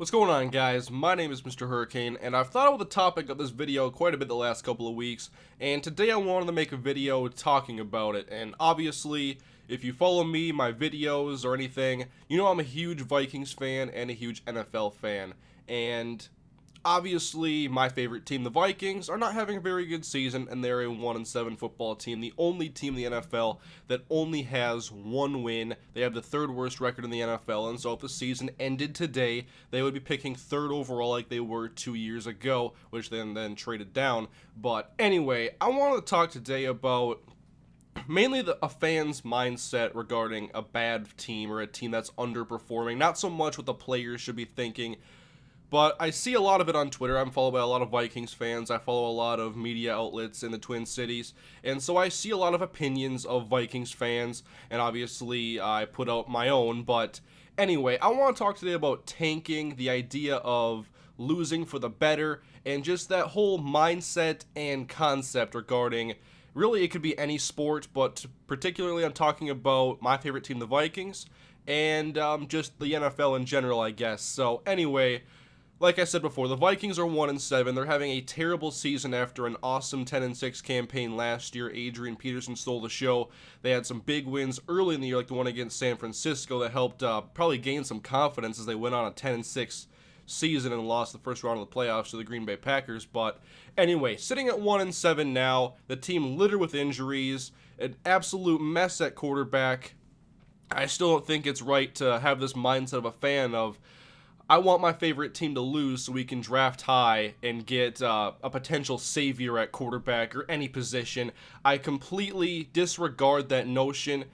What's going on, guys? My name is Mr. Hurricane, and I've thought about the topic of this video quite a bit the last couple of weeks, and today I wanted to make a video talking about it. And obviously, if you follow me, my videos, or anything, you know I'm a huge Vikings fan and a huge NFL fan. And obviously, my favorite team, the Vikings, are not having a very good season, and they're a 1-7 football team, the only team in the NFL that only has one win. They have the third worst record in the NFL, and so if the season ended today, they would be picking third overall like they were 2 years ago, which then traded down. But anyway, I wanted to talk today about mainly a fan's mindset regarding a bad team or a team that's underperforming, not so much what the players should be thinking. But I see a lot of it on Twitter. I'm followed by a lot of Vikings fans. I follow a lot of media outlets in the Twin Cities. And so I see a lot of opinions of Vikings fans. And obviously I put out my own. But anyway, I want to talk today about tanking, the idea of losing for the better, and just that whole mindset and concept regarding, really it could be any sport, but particularly I'm talking about my favorite team, the Vikings, and just the NFL in general, I guess. So anyway, like I said before, the Vikings are 1-7. They're having a terrible season after an awesome 10-6 campaign last year. Adrian Peterson stole the show. They had some big wins early in the year, like the one against San Francisco, that helped probably gain some confidence as they went on a 10-6 season and lost the first round of the playoffs to the Green Bay Packers. But anyway, sitting at 1-7 now, the team littered with injuries, an absolute mess at quarterback. I still don't think it's right to have this mindset of a fan of, I want my favorite team to lose so we can draft high and get a potential savior at quarterback or any position. I completely disregard that notion,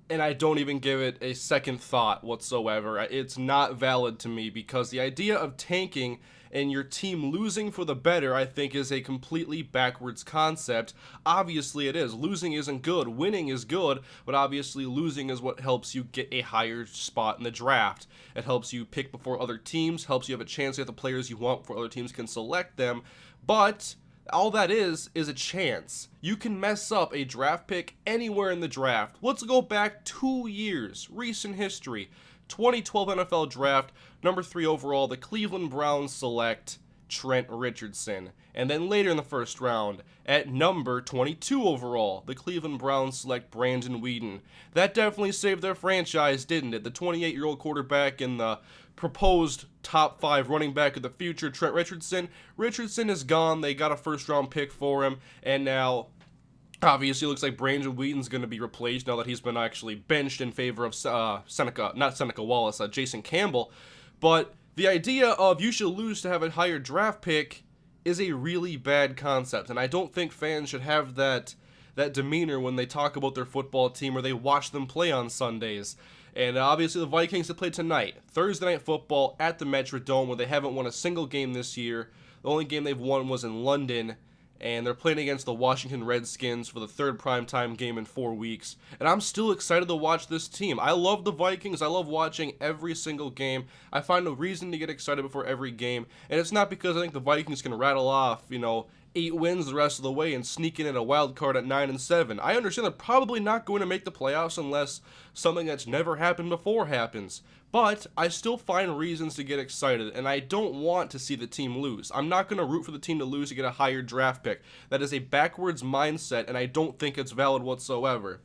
and I don't even give it a second thought whatsoever. It's not valid to me, because the idea of tanking and your team losing for the better, I think, is a completely backwards concept. Obviously it is. Losing isn't good. Winning is good, but obviously losing is what helps you get a higher spot in the draft. It helps you pick before other teams, helps you have a chance to get the players you want before other teams can select them, but all that is a chance. You can mess up a draft pick anywhere in the draft. Let's go back 2 years, recent history. 2012 NFL Draft, number 3 overall, the Cleveland Browns select Trent Richardson. And then later in the first round, at number 22 overall, the Cleveland Browns select Brandon Weeden. That definitely saved their franchise, didn't it? The 28-year-old quarterback and the proposed top 5 running back of the future, Trent Richardson. Richardson is gone. They got a first-round pick for him, and now obviously, it looks like Brandon Weeden's going to be replaced now that he's been actually benched in favor of Seneca Wallace, Jason Campbell. But the idea of you should lose to have a higher draft pick is a really bad concept, and I don't think fans should have that demeanor when they talk about their football team or they watch them play on Sundays. And obviously the Vikings have played tonight, Thursday Night Football at the Metrodome, where they haven't won a single game this year. The only game they've won was in London, and they're playing against the Washington Redskins for the third primetime game in 4 weeks. And I'm still excited to watch this team. I love the Vikings. I love watching every single game. I find a reason to get excited before every game. And it's not because I think the Vikings can rattle off, 8 wins the rest of the way and sneak in at a wild card at 9-7. I understand they're probably not going to make the playoffs unless something that's never happened before happens. But I still find reasons to get excited, and I don't want to see the team lose. I'm not going to root for the team to lose to get a higher draft pick. That is a backwards mindset, and I don't think it's valid whatsoever.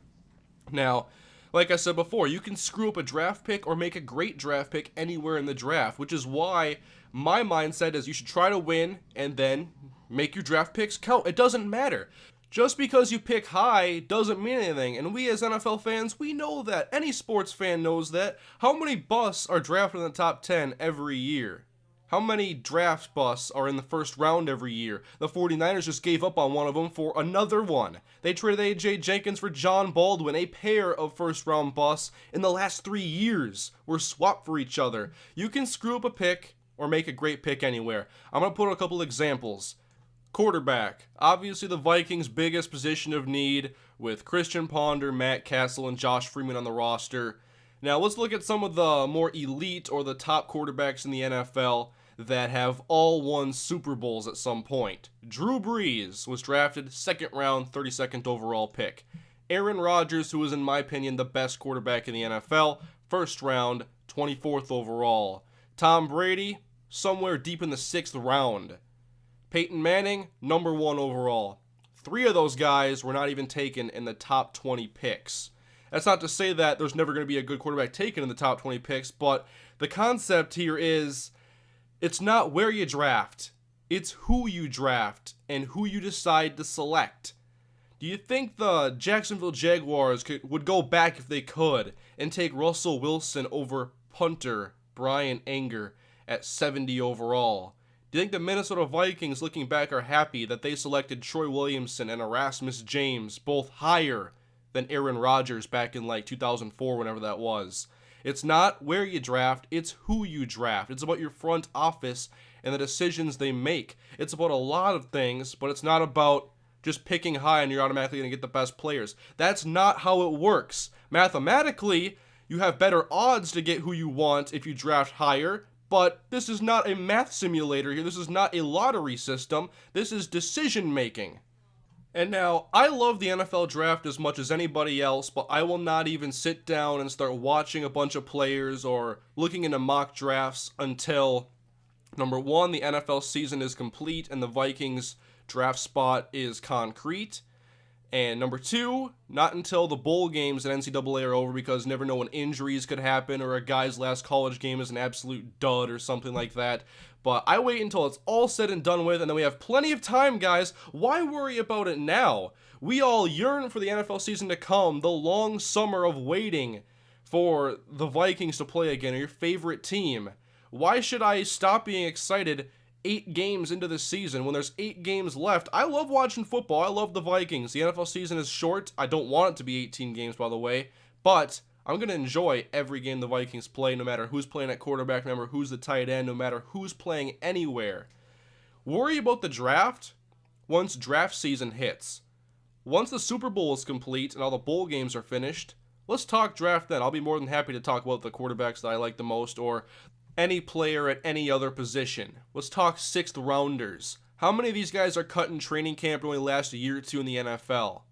Now, like I said before, you can screw up a draft pick or make a great draft pick anywhere in the draft, which is why my mindset is you should try to win and then make your draft picks count. It doesn't matter. Just because you pick high doesn't mean anything, and we as NFL fans, we know that. Any sports fan knows that. How many busts are drafted in the top 10 every year? How many draft busts are in the first round every year? The 49ers just gave up on one of them for another one. They traded A.J. Jenkins for John Baldwin. A pair of first-round busts in the last 3 years were swapped for each other. You can screw up a pick or make a great pick anywhere. I'm going to put a couple examples. Quarterback. Obviously the Vikings' biggest position of need with Christian Ponder, Matt Castle, and Josh Freeman on the roster. Now let's look at some of the more elite or the top quarterbacks in the NFL that have all won Super Bowls at some point. Drew Brees was drafted 2nd round, 32nd overall pick. Aaron Rodgers, who is in my opinion the best quarterback in the NFL, 1st round, 24th overall. Tom Brady, somewhere deep in the 6th round. Peyton Manning, number 1 overall. 3 of those guys were not even taken in the top 20 picks. That's not to say that there's never going to be a good quarterback taken in the top 20 picks, but the concept here is it's not where you draft, it's who you draft and who you decide to select. Do you think the Jacksonville Jaguars would go back if they could and take Russell Wilson over punter Bryan Anger at 70 overall? Do you think the Minnesota Vikings, looking back, are happy that they selected Troy Williamson and Erasmus James, both higher than Aaron Rodgers back in like 2004, whenever that was? It's not where you draft, it's who you draft. It's about your front office and the decisions they make. It's about a lot of things, but it's not about just picking high and you're automatically going to get the best players. That's not how it works. Mathematically, you have better odds to get who you want if you draft higher, but this is not a math simulator here. This is not a lottery system. This is decision making. And now, I love the NFL draft as much as anybody else, but I will not even sit down and start watching a bunch of players or looking into mock drafts until, number 1, the NFL season is complete and the Vikings draft spot is concrete. And number 2, not until the bowl games at NCAA are over, because you never know when injuries could happen or a guy's last college game is an absolute dud or something like that. But I wait until it's all said and done with, and then we have plenty of time, guys. Why worry about it now? We all yearn for the NFL season to come, the long summer of waiting for the Vikings to play again, or your favorite team. Why should I stop being excited 8 games into the season when there's 8 games left? I love watching football. I love the Vikings. The NFL season is short. I don't want it to be 18 games, by the way, but I'm going to enjoy every game the Vikings play, no matter who's playing at quarterback, no matter who's the tight end, no matter who's playing anywhere. Worry about the draft once draft season hits. Once the Super Bowl is complete and all the bowl games are finished, let's talk draft then. I'll be more than happy to talk about the quarterbacks that I like the most, or any player at any other position. Let's talk 6th rounders. How many of these guys are cut in training camp and only last a year or 2 in the NFL?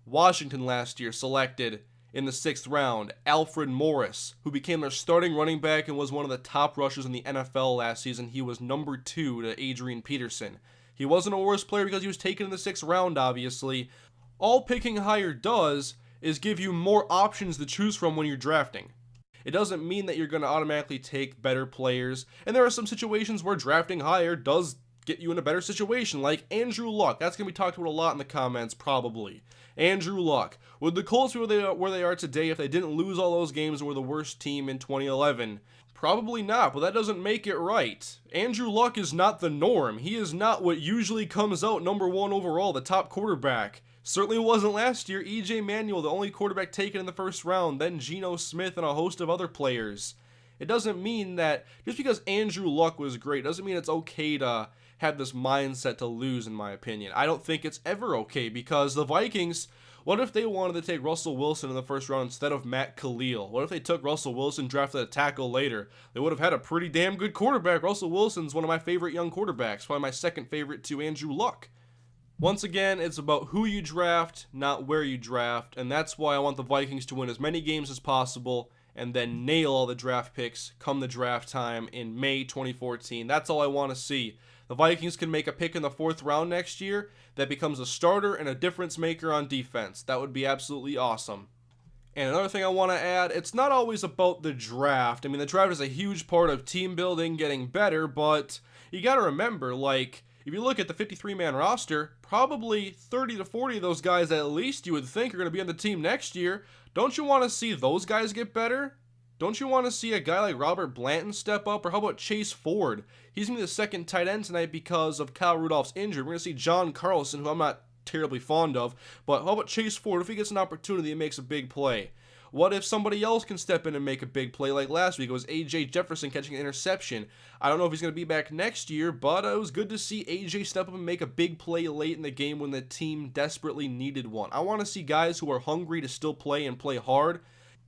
Washington last year selected in the 6th round Alfred Morris, who became their starting running back and was one of the top rushers in the NFL last season. He was number 2 to Adrian Peterson. He wasn't a worse player because he was taken in the 6th round, obviously. All picking higher does is give you more options to choose from when you're drafting. It doesn't mean that you're going to automatically take better players, and there are some situations where drafting higher does get you in a better situation, like Andrew Luck. That's going to be talked about a lot in the comments, probably. Andrew Luck. Would the Colts be where they are today if they didn't lose all those games and were the worst team in 2011? Probably not, but that doesn't make it right. Andrew Luck is not the norm. He is not what usually comes out number 1 overall, the top quarterback. Certainly wasn't last year. E.J. Manuel, the only quarterback taken in the 1st round, then Geno Smith and a host of other players. It doesn't mean that just because Andrew Luck was great, doesn't mean it's okay to have this mindset to lose, in my opinion. I don't think it's ever okay, because the Vikings, what if they wanted to take Russell Wilson in the 1st round instead of Matt Khalil? What if they took Russell Wilson, drafted a tackle later? They would have had a pretty damn good quarterback. Russell Wilson's one of my favorite young quarterbacks, probably my 2nd favorite to Andrew Luck. Once again, it's about who you draft, not where you draft, and that's why I want the Vikings to win as many games as possible and then nail all the draft picks come the draft time in May 2014. That's all I want to see. The Vikings can make a pick in the 4th round next year that becomes a starter and a difference maker on defense. That would be absolutely awesome. And another thing I want to add, it's not always about the draft. I mean, the draft is a huge part of team building, getting better, but you got to remember, like, if you look at the 53-man roster, probably 30 to 40 of those guys at least you would think are going to be on the team next year. Don't you want to see those guys get better? Don't you want to see a guy like Robert Blanton step up? Or how about Chase Ford? He's going to be the 2nd tight end tonight because of Kyle Rudolph's injury. We're going to see John Carlson, who I'm not terribly fond of. But how about Chase Ford? If he gets an opportunity and makes a big play? What if somebody else can step in and make a big play like last week? It was A.J. Jefferson catching an interception. I don't know if he's going to be back next year, but it was good to see A.J. step up and make a big play late in the game when the team desperately needed one. I want to see guys who are hungry to still play and play hard.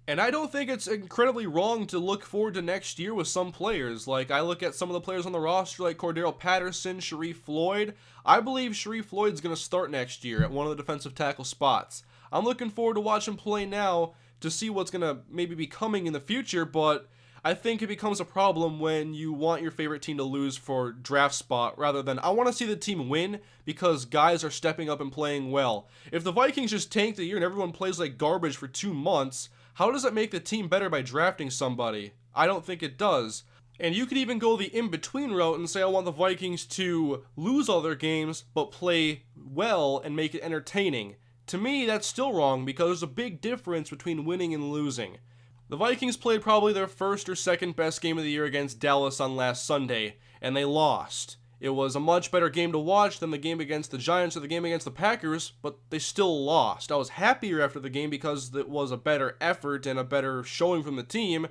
And I don't think it's incredibly wrong to look forward to next year with some players. Like, I look at some of the players on the roster like Cordero Patterson, Sharif Floyd. I believe Sharif Floyd's going to start next year at one of the defensive tackle spots. I'm looking forward to watching him play now to see what's going to maybe be coming in the future, but I think it becomes a problem when you want your favorite team to lose for draft spot rather than I want to see the team win because guys are stepping up and playing well. If the Vikings just tank the year and everyone plays like garbage for 2 months, how does it make the team better by drafting somebody? I don't think it does. And you could even go the in-between route and say I want the Vikings to lose all their games but play well and make it entertaining. To me, that's still wrong because there's a big difference between winning and losing. The Vikings played probably their first or second best game of the year against Dallas on last Sunday, and they lost. It was a much better game to watch than the game against the Giants or the game against the Packers, but they still lost. I was happier after the game because it was a better effort and a better showing from the team,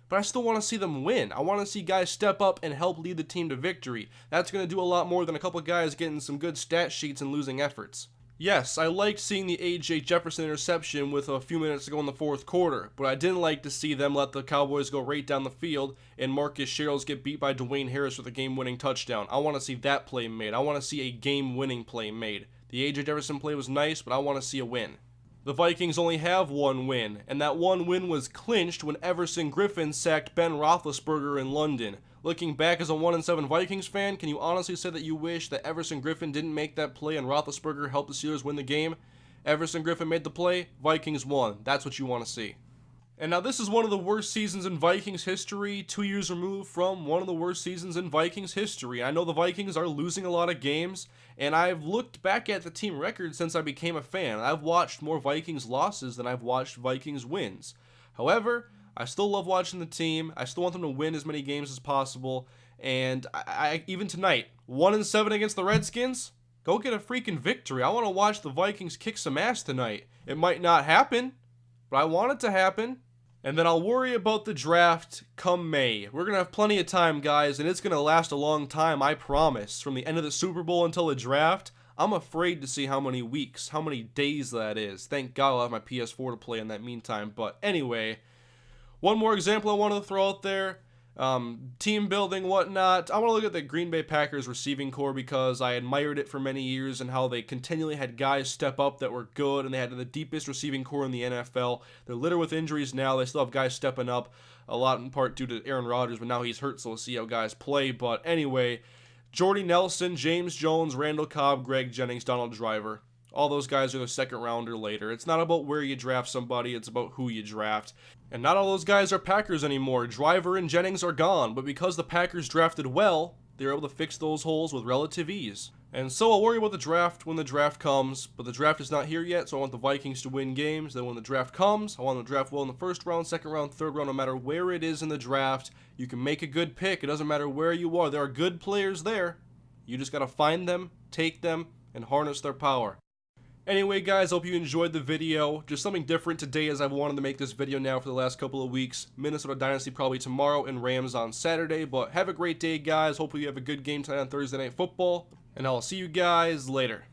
but I still want to see them win. I want to see guys step up and help lead the team to victory. That's going to do a lot more than a couple guys getting some good stat sheets and losing efforts. Yes, I liked seeing the A.J. Jefferson interception with a few minutes to go in the fourth quarter, but I didn't like to see them let the Cowboys go right down the field and Marcus Sherrills get beat by Dwayne Harris with a game-winning touchdown. I want to see that play made. I want to see a game-winning play made. The A.J. Jefferson play was nice, but I want to see a win. The Vikings only have one win, and that one win was clinched when Everson Griffen sacked Ben Roethlisberger in London. Looking back as a 1-7 Vikings fan, can you honestly say that you wish that Everson Griffen didn't make that play and Roethlisberger helped the Steelers win the game? Everson Griffen made the play, Vikings won. That's what you want to see. And now this is one of the worst seasons in Vikings history, 2 years removed from one of the worst seasons in Vikings history. I know the Vikings are losing a lot of games, and I've looked back at the team record since I became a fan. I've watched more Vikings losses than I've watched Vikings wins. However, I still love watching the team. I still want them to win as many games as possible. And I even tonight, 1-7 against the Redskins, go get a freaking victory. I want to watch the Vikings kick some ass tonight. It might not happen, but I want it to happen. And then I'll worry about the draft come May. We're going to have plenty of time, guys, and it's going to last a long time, I promise. From the end of the Super Bowl until the draft, I'm afraid to see how many weeks, how many days that is. Thank God I'll have my PS4 to play in that meantime. But anyway, one more example I wanted to throw out there. Team building, whatnot. I want to look at the Green Bay Packers receiving core because I admired it for many years and how they continually had guys step up that were good and they had the deepest receiving core in the NFL. They're littered with injuries now. They still have guys stepping up, a lot in part due to Aaron Rodgers, but now he's hurt, so we'll see how guys play. But anyway, Jordy Nelson, James Jones, Randall Cobb, Greg Jennings, Donald Driver. All those guys are the second rounder later. It's not about where you draft somebody, it's about who you draft. And not all those guys are Packers anymore. Driver and Jennings are gone, but because the Packers drafted well, they're able to fix those holes with relative ease. And so I'll worry about the draft when the draft comes, but the draft is not here yet, so I want the Vikings to win games. Then when the draft comes, I want them to draft well in the first round, second round, third round, no matter where it is in the draft. You can make a good pick. It doesn't matter where you are. There are good players there. You just got to find them, take them, and harness their power. Anyway, guys, hope you enjoyed the video. Just something different today as I've wanted to make this video now for the last couple of weeks. Minnesota Dynasty probably tomorrow and Rams on Saturday. But have a great day, guys. Hopefully you have a good game tonight on Thursday Night Football. And I'll see you guys later.